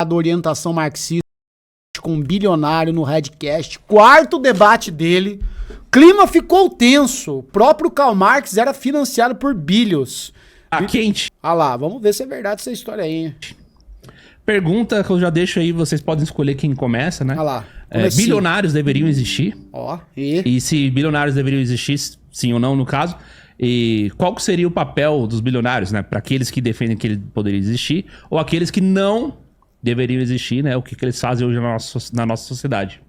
orientação marxista com um bilionário no Redcast. Quarto debate dele. Clima ficou tenso. O próprio Karl Marx era financiado por bilhos. Tá quente. Ah lá, vamos ver se é verdade essa história aí, hein? Pergunta que eu já deixo aí, vocês podem escolher quem começa, né? Ah lá. Bilionários deveriam existir? Ó, E se bilionários deveriam existir, sim ou não, no caso? E qual que seria o papel dos bilionários, né? Para aqueles que defendem que ele poderia existir, ou aqueles que não deveriam existir, né? O que eles fazem hoje na nossa sociedade.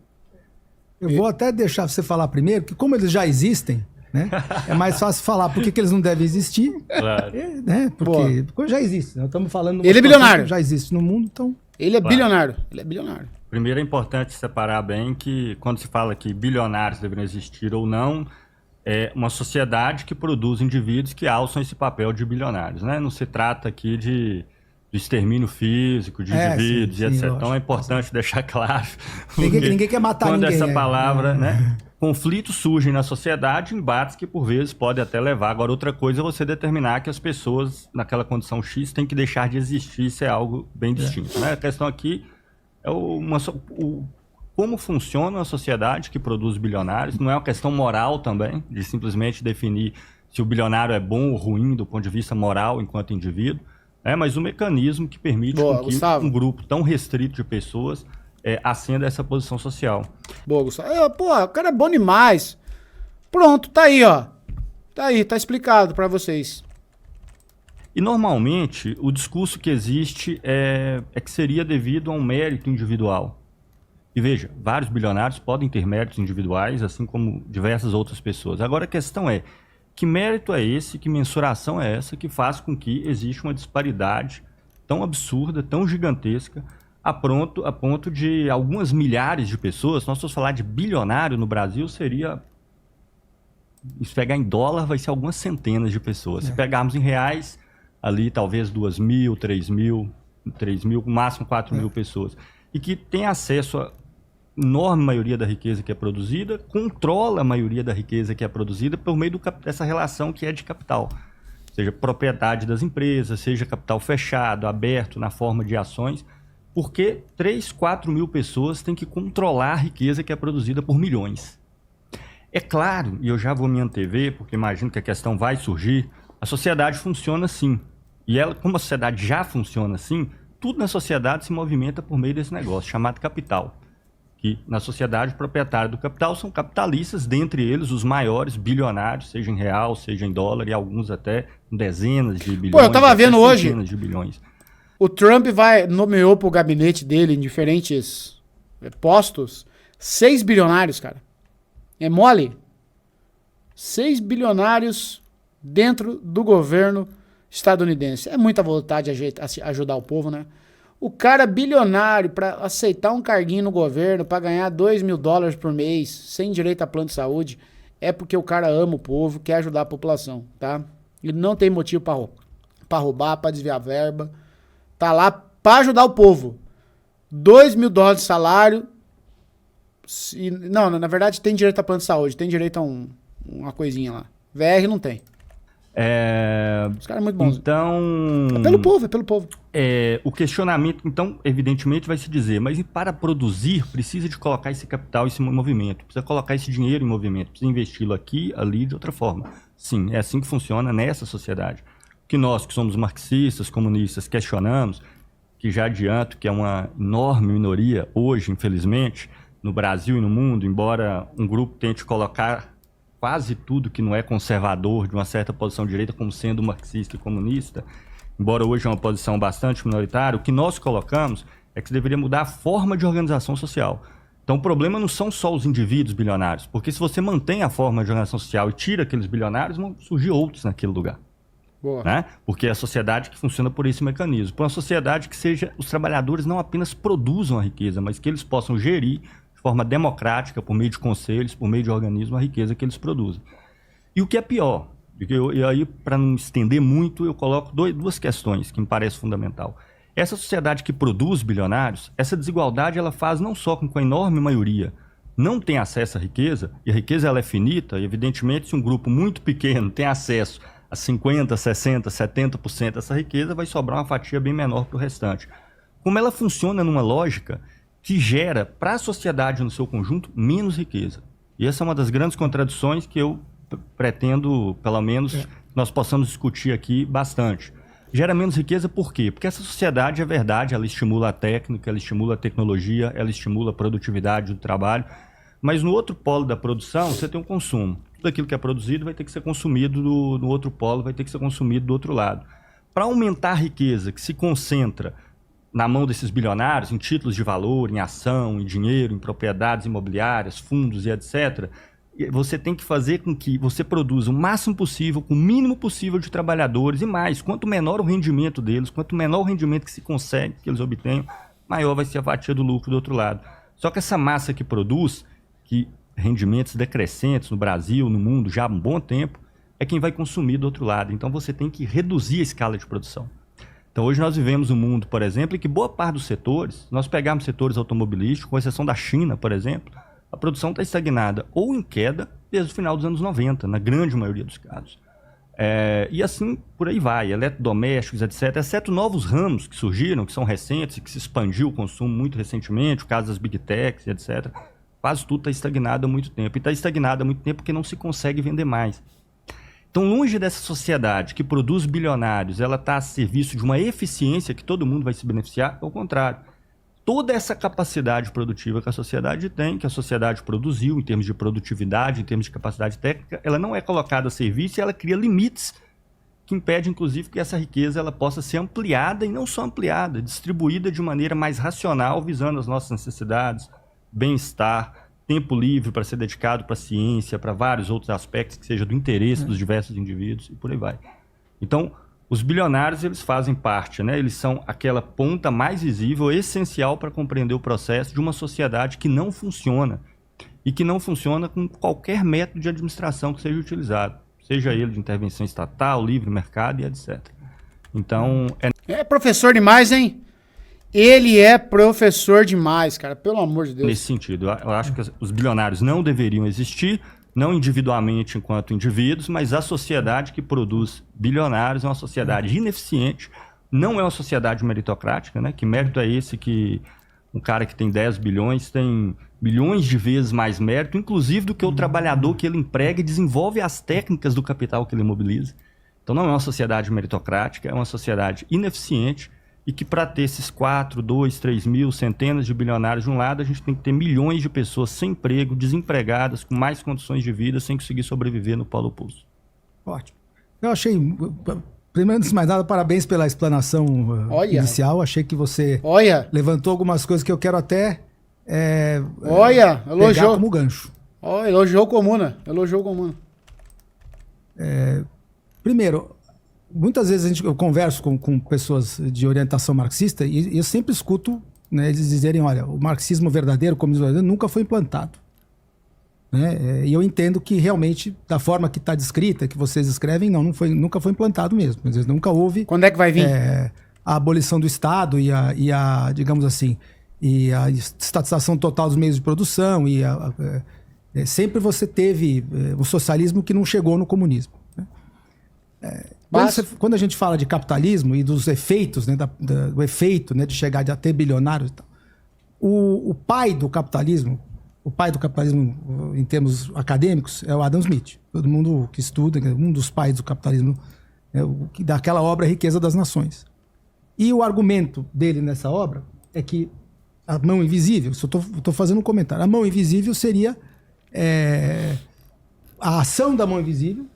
Eu vou até deixar você falar primeiro, porque como eles já existem, né? É mais fácil falar por que eles não devem existir. Claro. Né? Porque já existe. Nós estamos falando de Ele é bilionário. Já existe no mundo, então. Ele é Claro. bilionário. Ele é bilionário. Primeiro é importante separar bem que quando se fala que bilionários deveriam existir ou não, é uma sociedade que produz indivíduos que alçam esse papel de bilionários, né? Não se trata aqui de extermínio físico, de indivíduos sim, e etc. lógico. Então é importante deixar claro. Ninguém quer matar quando ninguém. essa palavra, né? Conflitos surgem na sociedade, embates que por vezes podem até levar. Agora, outra coisa é você determinar que as pessoas naquela condição X têm que deixar de existir, isso é algo bem distinto, né? A questão aqui é como funciona uma sociedade que produz bilionários. Não é uma questão moral também, de simplesmente definir se o bilionário é bom ou ruim do ponto de vista moral enquanto indivíduo, mas o mecanismo que permite Boa, com que Gustavo. um grupo tão restrito de pessoas ascenda essa posição social. Boa, Gustavo. Pô, o cara é bom demais. Pronto, tá aí, ó. Tá aí, tá explicado pra vocês. E normalmente o discurso que existe é que seria devido a um mérito individual. E veja, vários bilionários podem ter méritos individuais, assim como diversas outras pessoas. Agora a questão é, que mérito é esse, que mensuração é essa que faz com que exista uma disparidade tão absurda, tão gigantesca, a ponto de algumas milhares de pessoas, nós vamos falar de bilionário no Brasil, seria, se pegar em dólar, vai ser algumas centenas de pessoas. Se pegarmos em reais, ali talvez 2.000, 3.000, no máximo 4.000 pessoas. E que tem acesso a enorme maioria da riqueza que é produzida, controla a maioria da riqueza que é produzida por meio dessa relação que é de capital. Seja propriedade das empresas, seja capital fechado, aberto, na forma de ações. Porque 3, 4 mil pessoas têm que controlar a riqueza que é produzida por milhões. É claro, e eu já vou me antever, porque imagino que a questão vai surgir, a sociedade funciona assim. E ela, como a sociedade já funciona assim, tudo na sociedade se movimenta por meio desse negócio, chamado capital. Que na sociedade, o proprietário do capital são capitalistas, dentre eles os maiores bilionários, seja em real, seja em dólar, e alguns até dezenas de bilhões. Pô, eu tava vendo hoje, centenas de bilhões. o Trump nomeou pro gabinete dele em diferentes postos 6 bilionários, cara. É mole? 6 bilionários dentro do governo estadunidense. É muita vontade de ajudar o povo, né? O cara bilionário para aceitar um carguinho no governo, para ganhar $2.000 por mês, sem direito a plano de saúde, é porque o cara ama o povo, quer ajudar a população, tá? Ele não tem motivo para roubar, para desviar verba. Tá lá para ajudar o povo. $2.000 de salário. Não, na verdade tem direito a plano de saúde, tem direito a uma coisinha lá. VR não tem. Os caras são muito bons. Então... É pelo povo, é pelo povo. O questionamento, então, evidentemente vai se dizer, mas para produzir, precisa de colocar esse capital, esse movimento, precisa colocar esse dinheiro em movimento, precisa investi-lo aqui, ali, de outra forma. Sim, é assim que funciona nessa sociedade. Que nós, que somos marxistas, comunistas, questionamos, que já adianto que é uma enorme minoria hoje, infelizmente, no Brasil e no mundo, embora um grupo tente colocar quase tudo que não é conservador, de uma certa posição de direita, como sendo marxista e comunista, embora hoje é uma posição bastante minoritária, o que nós colocamos é que se deveria mudar a forma de organização social. Então o problema não são só os indivíduos bilionários, porque se você mantém a forma de organização social e tira aqueles bilionários, vão surgir outros naquele lugar. Boa. Né? Porque é a sociedade que funciona por esse mecanismo. Por uma sociedade que seja, os trabalhadores não apenas produzam a riqueza, mas que eles possam gerir de forma democrática, por meio de conselhos, por meio de organismos, a riqueza que eles produzem. E o que é pior, e aí para não estender muito, eu coloco duas questões que me parecem fundamental. Essa sociedade que produz bilionários, essa desigualdade ela faz não só com que a enorme maioria não tenha acesso à riqueza, e a riqueza ela é finita, e evidentemente se um grupo muito pequeno tem acesso a 50%, 60%, 70% dessa riqueza, vai sobrar uma fatia bem menor para o restante. como ela funciona numa lógica que gera para a sociedade no seu conjunto menos riqueza. E essa é uma das grandes contradições que eu pretendo, pelo menos, nós possamos discutir aqui bastante. Gera menos riqueza por quê? Porque essa sociedade, é verdade, ela estimula a técnica, ela estimula a tecnologia, ela estimula a produtividade do trabalho, mas no outro polo da produção você tem um consumo. Tudo aquilo que é produzido vai ter que ser consumido no outro polo, vai ter que ser consumido do outro lado. Para aumentar a riqueza que se concentra na mão desses bilionários, em títulos de valor, em ação, em dinheiro, em propriedades imobiliárias, fundos e etc., você tem que fazer com que você produza o máximo possível, com o mínimo possível de trabalhadores e mais. Quanto menor o rendimento deles, quanto menor o rendimento que se consegue, que eles obtenham, maior vai ser a fatia do lucro do outro lado. Só que essa massa que produz, que rendimentos decrescentes no Brasil, no mundo, já há um bom tempo, é quem vai consumir do outro lado. Então você tem que reduzir a escala de produção. Então hoje nós vivemos um mundo, por exemplo, em que boa parte dos setores, nós pegarmos setores automobilísticos, com exceção da China, por exemplo, a produção está estagnada ou em queda desde o final dos anos 90, na grande maioria dos casos. E assim por aí vai, eletrodomésticos, etc., exceto novos ramos que surgiram, que são recentes e que se expandiu o consumo muito recentemente, o caso das Big Techs, etc., quase tudo está estagnado há muito tempo. E está estagnado há muito tempo porque não se consegue vender mais. Então, longe dessa sociedade que produz bilionários, ela está a serviço de uma eficiência que todo mundo vai se beneficiar, ao contrário. Toda essa capacidade produtiva que a sociedade tem, que a sociedade produziu em termos de produtividade, em termos de capacidade técnica, ela não é colocada a serviço e ela cria limites que impedem, inclusive, que essa riqueza ela possa ser ampliada e não só ampliada, distribuída de maneira mais racional, visando as nossas necessidades, bem-estar, tempo livre para ser dedicado para a ciência, para vários outros aspectos que seja do interesse dos diversos indivíduos e por aí vai. Então, os bilionários, eles fazem parte, né? Eles são aquela ponta mais visível, essencial para compreender o processo de uma sociedade que não funciona e que não funciona com qualquer método de administração que seja utilizado, seja ele de intervenção estatal, livre mercado e etc. Então, É professor demais, hein? Ele é professor demais, cara, pelo amor de Deus. Nesse sentido, eu acho que os bilionários não deveriam existir, não individualmente enquanto indivíduos, mas a sociedade que produz bilionários é uma sociedade ineficiente, não é uma sociedade meritocrática, né? Que mérito é esse que um cara que tem 10 bilhões tem milhões de vezes mais mérito, inclusive do que o trabalhador que ele emprega e desenvolve as técnicas do capital que ele mobiliza. Então não é uma sociedade meritocrática, é uma sociedade ineficiente, e que para ter esses 4, 2, 3 mil, centenas de bilionários de um lado, a gente tem que ter milhões de pessoas sem emprego, desempregadas, com mais condições de vida, sem conseguir sobreviver no polo oposto. Ótimo. Eu achei, primeiro, antes de mais nada, parabéns pela explanação inicial. Achei que você levantou algumas coisas que eu quero até elogiou como gancho. Elogiou Comuna. Primeiro, muitas vezes eu converso com pessoas de orientação marxista e eu sempre escuto, né, eles dizerem, olha, o marxismo verdadeiro, o comunismo verdadeiro, nunca foi implantado. Né? E eu entendo que realmente, da forma que está descrita, que vocês escrevem, nunca foi implantado mesmo. Às vezes nunca houve... Quando é que vai vir? A abolição do Estado e a digamos assim, e a estatização total dos meios de produção e sempre você teve o socialismo que não chegou no comunismo. Né? Quando a gente fala de capitalismo e dos efeitos, né, do efeito, né, de chegar a ter bilionários e tal, o pai do capitalismo em termos acadêmicos é o Adam Smith. Todo mundo que estuda, um dos pais do capitalismo, daquela obra Riqueza das Nações. E o argumento dele nessa obra é que a mão invisível, se eu estou fazendo um comentário, a mão invisível seria a ação da mão invisível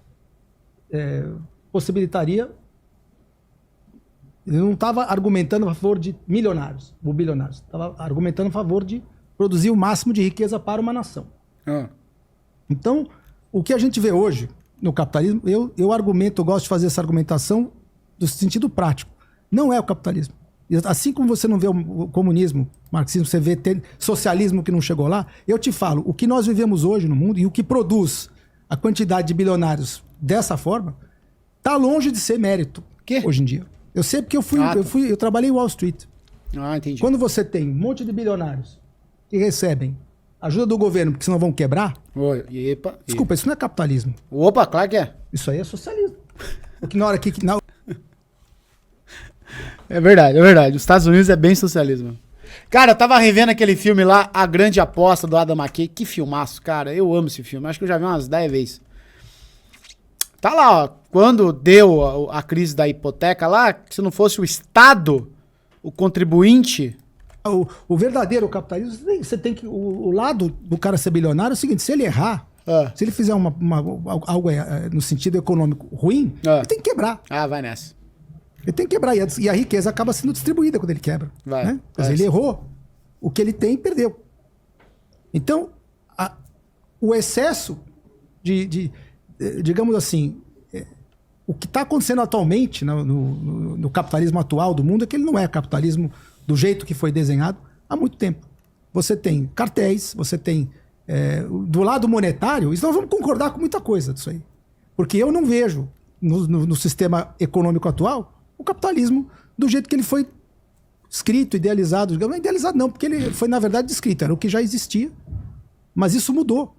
possibilitaria. Ele não estava argumentando a favor de milionários ou bilionários. Estava argumentando a favor de produzir o máximo de riqueza para uma nação. Então, o que a gente vê hoje no capitalismo, eu gosto de fazer essa argumentação no sentido prático. Não é o capitalismo. Assim como você não vê o comunismo, o marxismo, você vê socialismo que não chegou lá, eu te falo, o que nós vivemos hoje no mundo e o que produz a quantidade de bilionários dessa forma, está longe de ser mérito hoje em dia. Eu sei porque eu trabalhei em Wall Street. Entendi. Quando você tem um monte de bilionários que recebem ajuda do governo, porque senão vão quebrar. Desculpa, isso não é capitalismo. Claro que é. Isso aí é socialismo. Porque na hora É verdade, é verdade. Os Estados Unidos é bem socialismo. Cara, eu tava revendo aquele filme lá, A Grande Aposta, do Adam McKay. Que filmaço, cara. Eu amo esse filme. Acho que eu já vi umas 10 vezes. Tá lá, ó. Quando deu a crise da hipoteca lá, se não fosse o Estado, o contribuinte... O verdadeiro capitalismo, você tem que... O lado do cara ser bilionário é o seguinte, se ele errar, se ele fizer algo no sentido econômico ruim, ele tem que quebrar. Ah, vai nessa. Ele tem que quebrar. E a riqueza acaba sendo distribuída quando ele quebra. Vai. Né? Quer dizer, ele errou. O que ele tem, perdeu. Então, o excesso digamos assim, o que está acontecendo atualmente no capitalismo atual do mundo é que ele não é capitalismo do jeito que foi desenhado há muito tempo. Você tem cartéis, você tem... do lado monetário, isso nós vamos concordar com muita coisa disso aí. Porque eu não vejo no sistema econômico atual o capitalismo do jeito que ele foi escrito, idealizado. Não é idealizado não, porque ele foi na verdade descrito, era o que já existia. Mas isso mudou.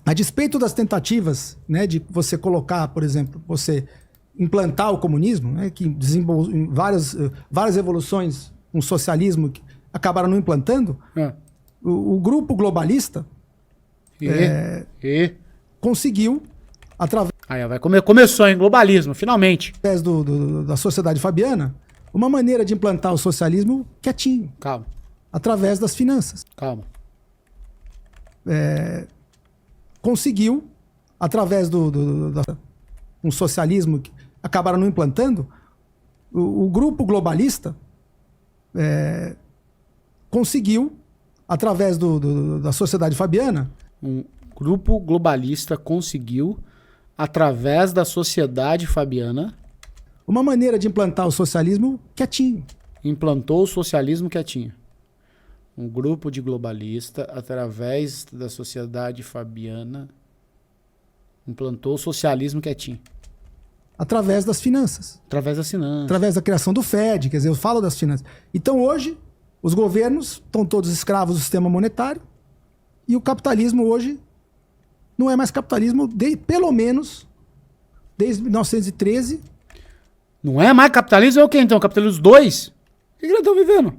A despeito das tentativas, né, de você colocar, por exemplo, você implantar o comunismo, né, que desenvolveu várias evoluções, um socialismo que acabaram não implantando, o grupo globalista conseguiu, através começou em globalismo, finalmente. Da sociedade fabiana, uma maneira de implantar o socialismo quietinho. Calma. Através das finanças. Calma. Conseguiu, através um socialismo que acabaram não implantando, o grupo globalista conseguiu, através da sociedade fabiana... Um grupo globalista conseguiu, através da sociedade fabiana... Uma maneira de implantar o socialismo quietinho. Implantou o socialismo quietinho. Um grupo de globalista, através da sociedade fabiana, implantou o socialismo quietinho. Através das finanças. Através das finanças. Através da criação do FED, quer dizer, eu falo das finanças. Então hoje, os governos estão todos escravos do sistema monetário e o capitalismo hoje não é mais capitalismo, pelo menos desde 1913. Não é mais capitalismo? É o quê então? Capitalismo 2? O que eles estão vivendo?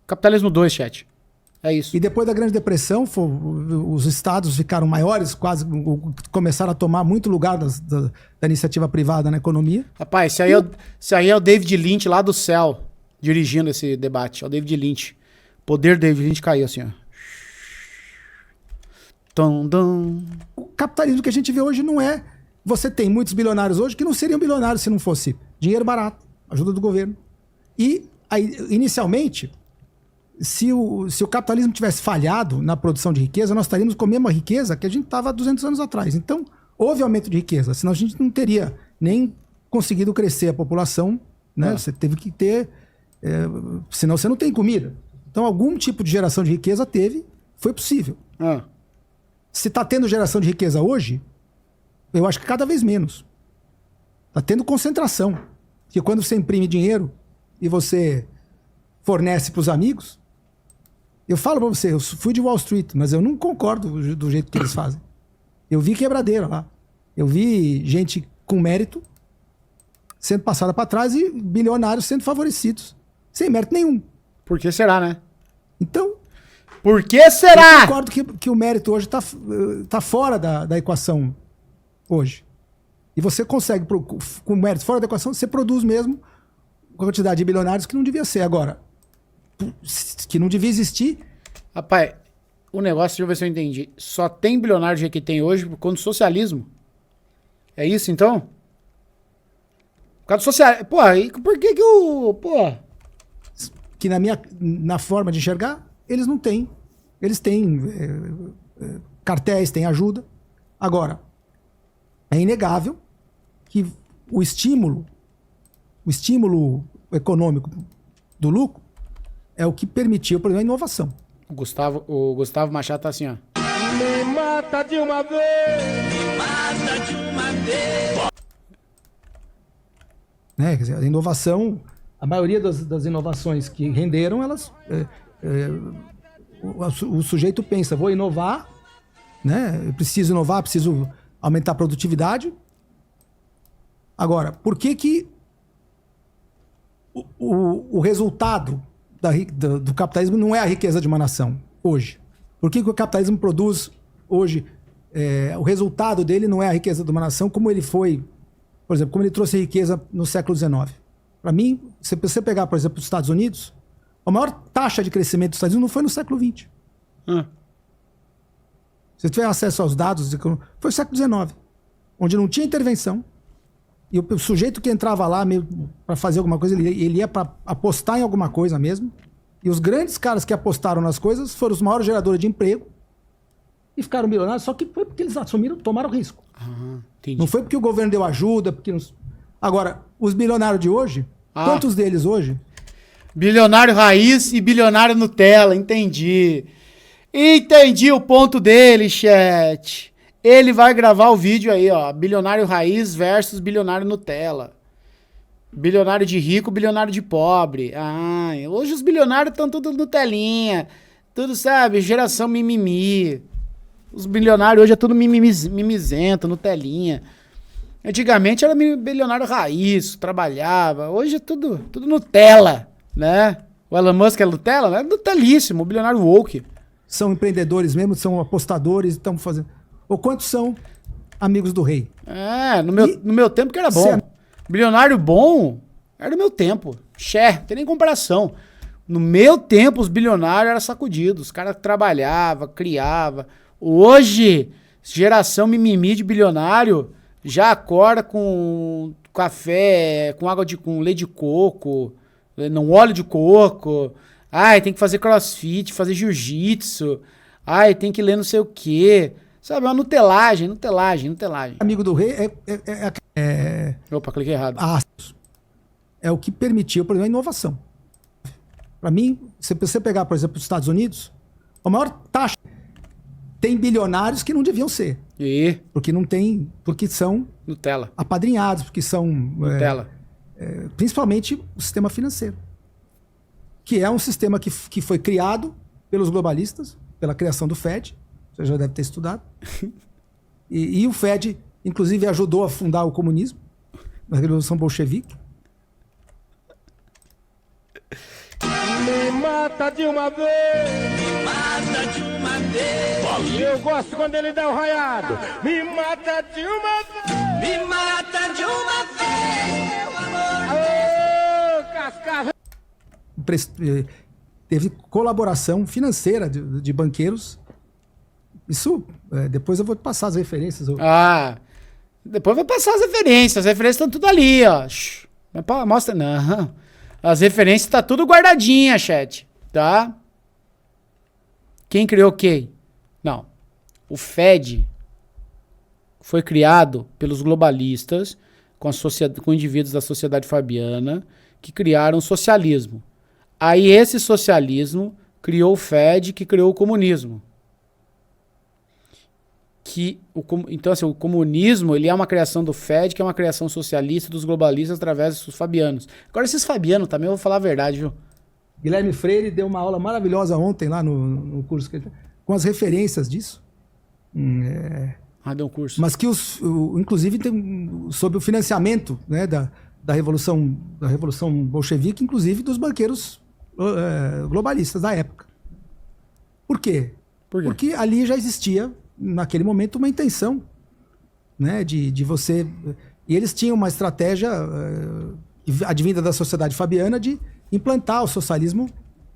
Capitalismo 2, chat. É isso. E depois da Grande Depressão, os estados ficaram maiores, quase começaram a tomar muito lugar da iniciativa privada na economia. Rapaz, esse aí é o David Lynch lá do céu, dirigindo esse debate. É o David Lynch. O poder do David Lynch caiu assim, ó. O capitalismo que a gente vê hoje não é... Você tem muitos bilionários hoje que não seriam bilionários se não fosse dinheiro barato, ajuda do governo. E, aí, inicialmente... Se o capitalismo tivesse falhado na produção de riqueza, nós estaríamos com a mesma riqueza que a gente estava há 200 anos atrás. Então, houve aumento de riqueza, senão a gente não teria nem conseguido crescer a população, né? Você teve que ter... senão você não tem comida. Então, algum tipo de geração de riqueza foi possível. Se está tendo geração de riqueza hoje, eu acho que cada vez menos. Está tendo concentração. Porque quando você imprime dinheiro e você fornece para os amigos... Eu falo pra você, eu fui de Wall Street, mas eu não concordo do jeito que eles fazem. Eu vi quebradeira lá. Eu vi gente com mérito sendo passada para trás e bilionários sendo favorecidos. Sem mérito nenhum. Por que será, né? Então... Por que será? Eu concordo que o mérito hoje tá fora da equação hoje. E você consegue, com mérito fora da equação, você produz mesmo a quantidade de bilionários que não devia ser. Agora... que não devia existir. Rapaz, o negócio, deixa eu ver se eu entendi. Só tem bilionário que tem hoje por conta do socialismo. É isso, então? Por causa do socialismo. Pô, e por que o... Pô... Que na forma de enxergar, eles não têm. Eles têm cartéis, têm ajuda. Agora, é inegável que o estímulo econômico do lucro é o que permitiu, por exemplo, a inovação. O Gustavo Machado tá assim, ó. Me mata de uma vez! Me mata de uma vez! Né? Quer dizer, a inovação, a maioria das inovações que renderam, elas... o sujeito pensa, vou inovar, né? Eu preciso inovar, preciso aumentar a produtividade. Agora, por que o resultado do capitalismo não é a riqueza de uma nação, hoje. Por que o capitalismo produz hoje? O resultado dele não é a riqueza de uma nação como ele foi, por exemplo, como ele trouxe riqueza no século XIX. Para mim, se você pegar, por exemplo, os Estados Unidos, a maior taxa de crescimento dos Estados Unidos não foi no século XX. Se você tiver acesso aos dados, foi no século XIX, onde não tinha intervenção. E o sujeito que entrava lá para fazer alguma coisa, ele ia para apostar em alguma coisa mesmo. E os grandes caras que apostaram nas coisas foram os maiores geradores de emprego e ficaram milionários, só que foi porque eles assumiram, tomaram risco. Não foi porque o governo deu ajuda. Agora, os bilionários de hoje, quantos deles hoje? Bilionário raiz e bilionário Nutella, entendi. Entendi o ponto dele, chat. Ele vai gravar o vídeo aí, ó. Bilionário raiz versus bilionário Nutella. Bilionário de rico, bilionário de pobre. Hoje os bilionários estão tudo Nutelinha. Tudo, sabe, geração mimimi. Os bilionários hoje é tudo mimizento, Nutelinha. Antigamente era bilionário raiz, trabalhava. Hoje é tudo Nutella, né? O Elon Musk é Nutella, né? Nutelíssimo, bilionário woke. São empreendedores mesmo, são apostadores, estão fazendo... Ou quantos são amigos do rei? No meu tempo que era bom. Bilionário bom era no meu tempo. Tem nem comparação. No meu tempo, os bilionários eram sacudidos. Os caras trabalhavam, criavam. Hoje, geração mimimi de bilionário já acorda com café, com leite de coco, não óleo de coco. Tem que fazer crossfit, fazer jiu-jitsu. Tem que ler não sei o quê. Sabe, é uma nutelagem. Amigo do rei Opa, cliquei errado. É o que permitiu, por exemplo, a inovação. Para mim, se você pegar, por exemplo, os Estados Unidos, a maior taxa tem bilionários que não deviam ser. Porque não tem, porque são Nutella. Apadrinhados, porque são Nutella. Principalmente o sistema financeiro, que é um sistema que foi criado pelos globalistas, pela criação do Fed. Você já deve ter estudado. E o Fed, inclusive, ajudou a fundar o comunismo, na Revolução Bolchevique. Me mata de uma vez. Me mata de uma vez. Eu gosto quando ele dá o raiado. Me mata de uma vez. Me mata de uma vez, meu amor. Ô, cascavel. Teve colaboração financeira de banqueiros. Isso, depois eu vou te passar as referências. Depois eu vou passar as referências. As referências estão tudo ali, ó. Mostra, não. As referências estão tudo guardadinha, chat. Tá? Quem criou quem? Não. O Fed foi criado pelos globalistas com indivíduos da sociedade fabiana que criaram o socialismo. Aí esse socialismo criou o Fed, que criou o comunismo. Então, assim, o comunismo ele é uma criação do Fed, que é uma criação socialista dos globalistas através dos fabianos. Agora, esses fabianos também, eu vou falar a verdade, viu? Guilherme Freire deu uma aula maravilhosa ontem lá no curso, com as referências disso. Deu um curso. Mas que, inclusive, sobre o financiamento, né, da Revolução Bolchevique, inclusive dos banqueiros globalistas da época. Por quê? Porque ali já existia, naquele momento, uma intenção, né, de você... E eles tinham uma estratégia advinda da sociedade fabiana de implantar o socialismo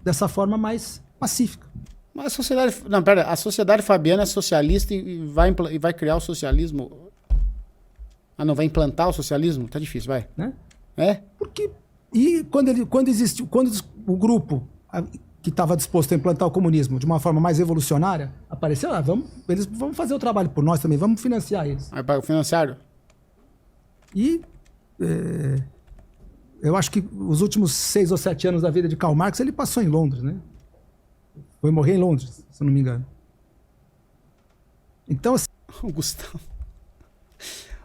dessa forma mais pacífica. Mas a sociedade fabiana é socialista e vai criar o socialismo... não, vai implantar o socialismo? Tá difícil, vai. Né? Porque... E quando o grupo que estava disposto a implantar o comunismo de uma forma mais revolucionária apareceu, eles vão fazer o trabalho por nós também, vamos financiar eles. Aí paga o financiário. E eu acho que os últimos 6 ou 7 anos da vida de Karl Marx ele passou em Londres, né? Foi morrer em Londres, se eu não me engano. Então, assim...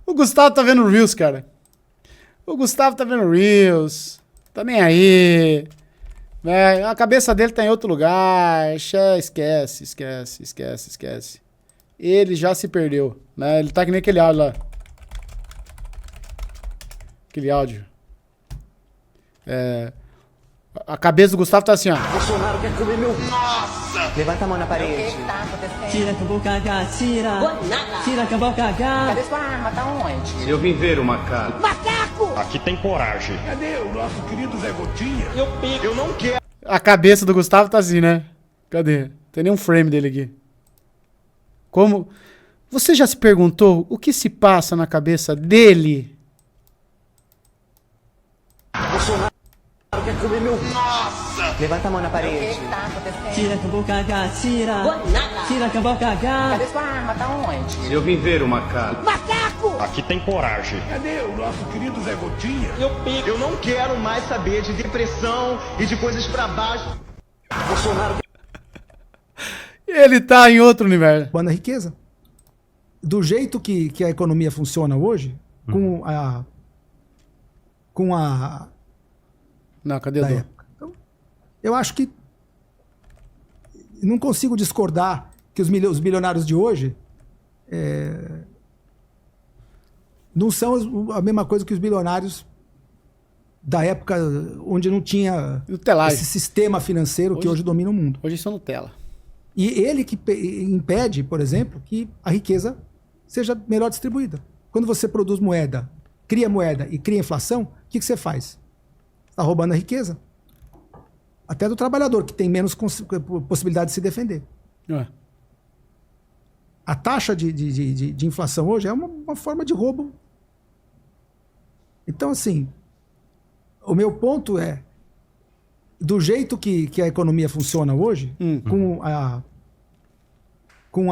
O Gustavo tá vendo Reels, cara. O Gustavo tá vendo Reels. Tá nem aí. A cabeça dele tá em outro lugar. Esquece. Ele já se perdeu, né? Ele tá que nem aquele áudio lá. Aquele áudio. A cabeça do Gustavo tá assim, ó. Bolsonaro quer comer meu... Nossa! Levanta a mão na parede. O que tá acontecendo? Tira que eu vou cagar, tira. Tira que eu vou cagar. Cadê sua arma? Tá onde? Eu vim ver o macaco. Macaco! Aqui tem coragem. Cadê o nosso querido Zé Gotinha? Eu não quero. A cabeça do Gustavo tá assim, né? Cadê? Não tem nenhum frame dele aqui. Como... Você já se perguntou o que se passa na cabeça dele? Bolsonaro quer comer meu... Nossa! Levanta a mão na O parede. que tá acontecendo? Tira que eu vou cagar, tira. Tira que eu vou cagar. Cadê sua arma? Tá onde? Eu vim ver o macaco. Macaco! Aqui tem coragem. Cadê o nosso querido Zé Gotinha? Eu não quero mais saber de depressão e de coisas pra baixo. Bolsonaro Ele tá em outro universo. Roubando a riqueza. Do jeito que a economia funciona hoje, com a Não, cadê da o época. Então, eu acho que não consigo discordar que os bilionários de hoje não são a mesma coisa que os bilionários da época onde não tinha Nutella. esse sistema financeiro que hoje domina o mundo. Hoje são Nutella. E ele que impede, por exemplo, que a riqueza seja melhor distribuída. Quando você produz moeda, cria moeda e cria inflação, o que você faz? Está roubando a riqueza. Até do trabalhador, que tem menos possibilidade de se defender. É. A taxa de inflação hoje é uma forma de roubo. Então, assim, o meu ponto é, do jeito que a economia funciona hoje, com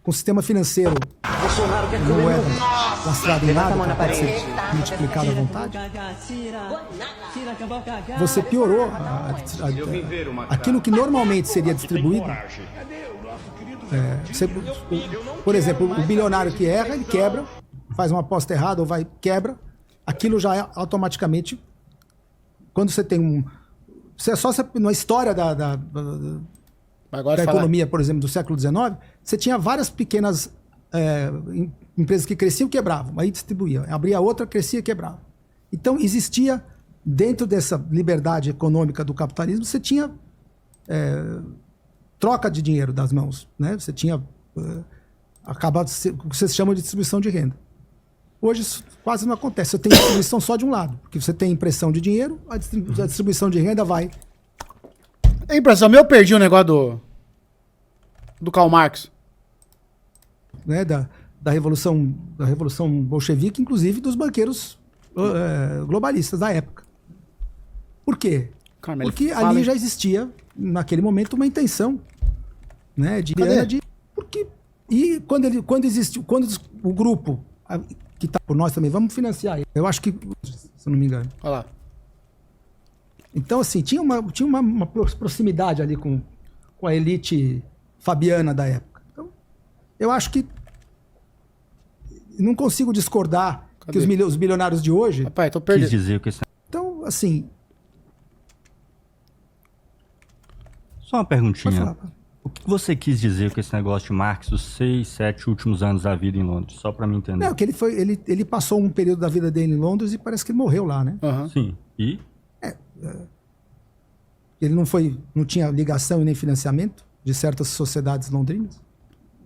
o sistema financeiro, Bolsonaro quer comer moeda meu... lastrada em nada, Levanta a mão na que pode parede. ser multiplicada à vontade, Tira que eu vou cagar. você piorou aquilo que normalmente seria distribuído. Por exemplo, o bilionário que erra, ele quebra, faz uma aposta errada ou quebra, aquilo já é automaticamente, quando você tem você é só na história da economia, por exemplo, do século XIX, você tinha várias pequenas empresas que cresciam e quebravam, aí distribuía. Abria outra, crescia e quebrava. Então, existia, dentro dessa liberdade econômica do capitalismo, você tinha troca de dinheiro das mãos, né? Você tinha acaba o que vocês chamam de distribuição de renda. Hoje isso quase não acontece. Você tem distribuição só de um lado, porque você tem impressão de dinheiro, a distribuição de renda vai. A impressão minha, eu perdi o negócio do Karl Marx. Né, da revolução bolchevique, inclusive dos banqueiros globalistas da época. Por quê? Caramba, porque ali já existia, naquele momento, uma intenção, né, quando existiu, quando o grupo que está por nós também, vamos financiar ele. Eu acho que, se eu não me engano. Olha lá. Então, assim, tinha uma proximidade ali com a elite fabiana da época. Então, eu acho que não consigo discordar que os bilionários de hoje... Rapaz, tô perdido. Quis dizer que esse... Então, assim... Só uma perguntinha. Pode falar. O que você quis dizer com esse negócio de Marx dos 6, 7 últimos anos da vida em Londres? Só para me entender. Não, que ele passou um período da vida dele em Londres e parece que ele morreu lá, né? Uhum. Sim. E? Ele não tinha ligação e nem financiamento de certas sociedades londrinas.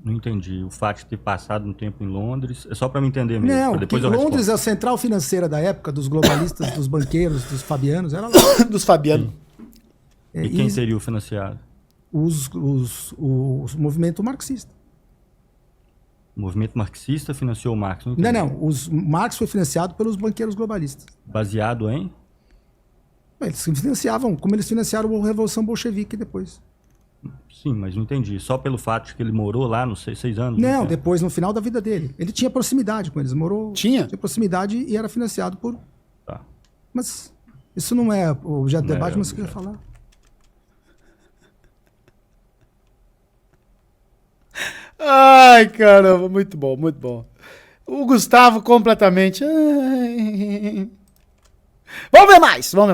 Não entendi. O fato de ter passado um tempo em Londres... É só para me entender mesmo. Não, depois que eu Londres respondo. é a central financeira da época, dos globalistas, dos banqueiros, dos fabianos, era lá. Dos Fabiano. E quem seria o financiado? O movimento marxista. O movimento marxista financiou o Marx? Não entendi. Não. Marx foi financiado pelos banqueiros globalistas. Baseado em? Eles financiavam, como eles financiaram a Revolução Bolchevique depois. Sim, mas não entendi. Só pelo fato de que ele morou lá nos 6 anos? Não, depois, no final da vida dele. Ele tinha proximidade com eles. Tinha proximidade e era financiado por... Tá. Mas isso não é o objeto do Não debate, é mas eu queria objeto. falar. Ai, caramba, muito bom, muito bom. O Gustavo completamente... Ai. Vamos ver mais, vamos ver mais.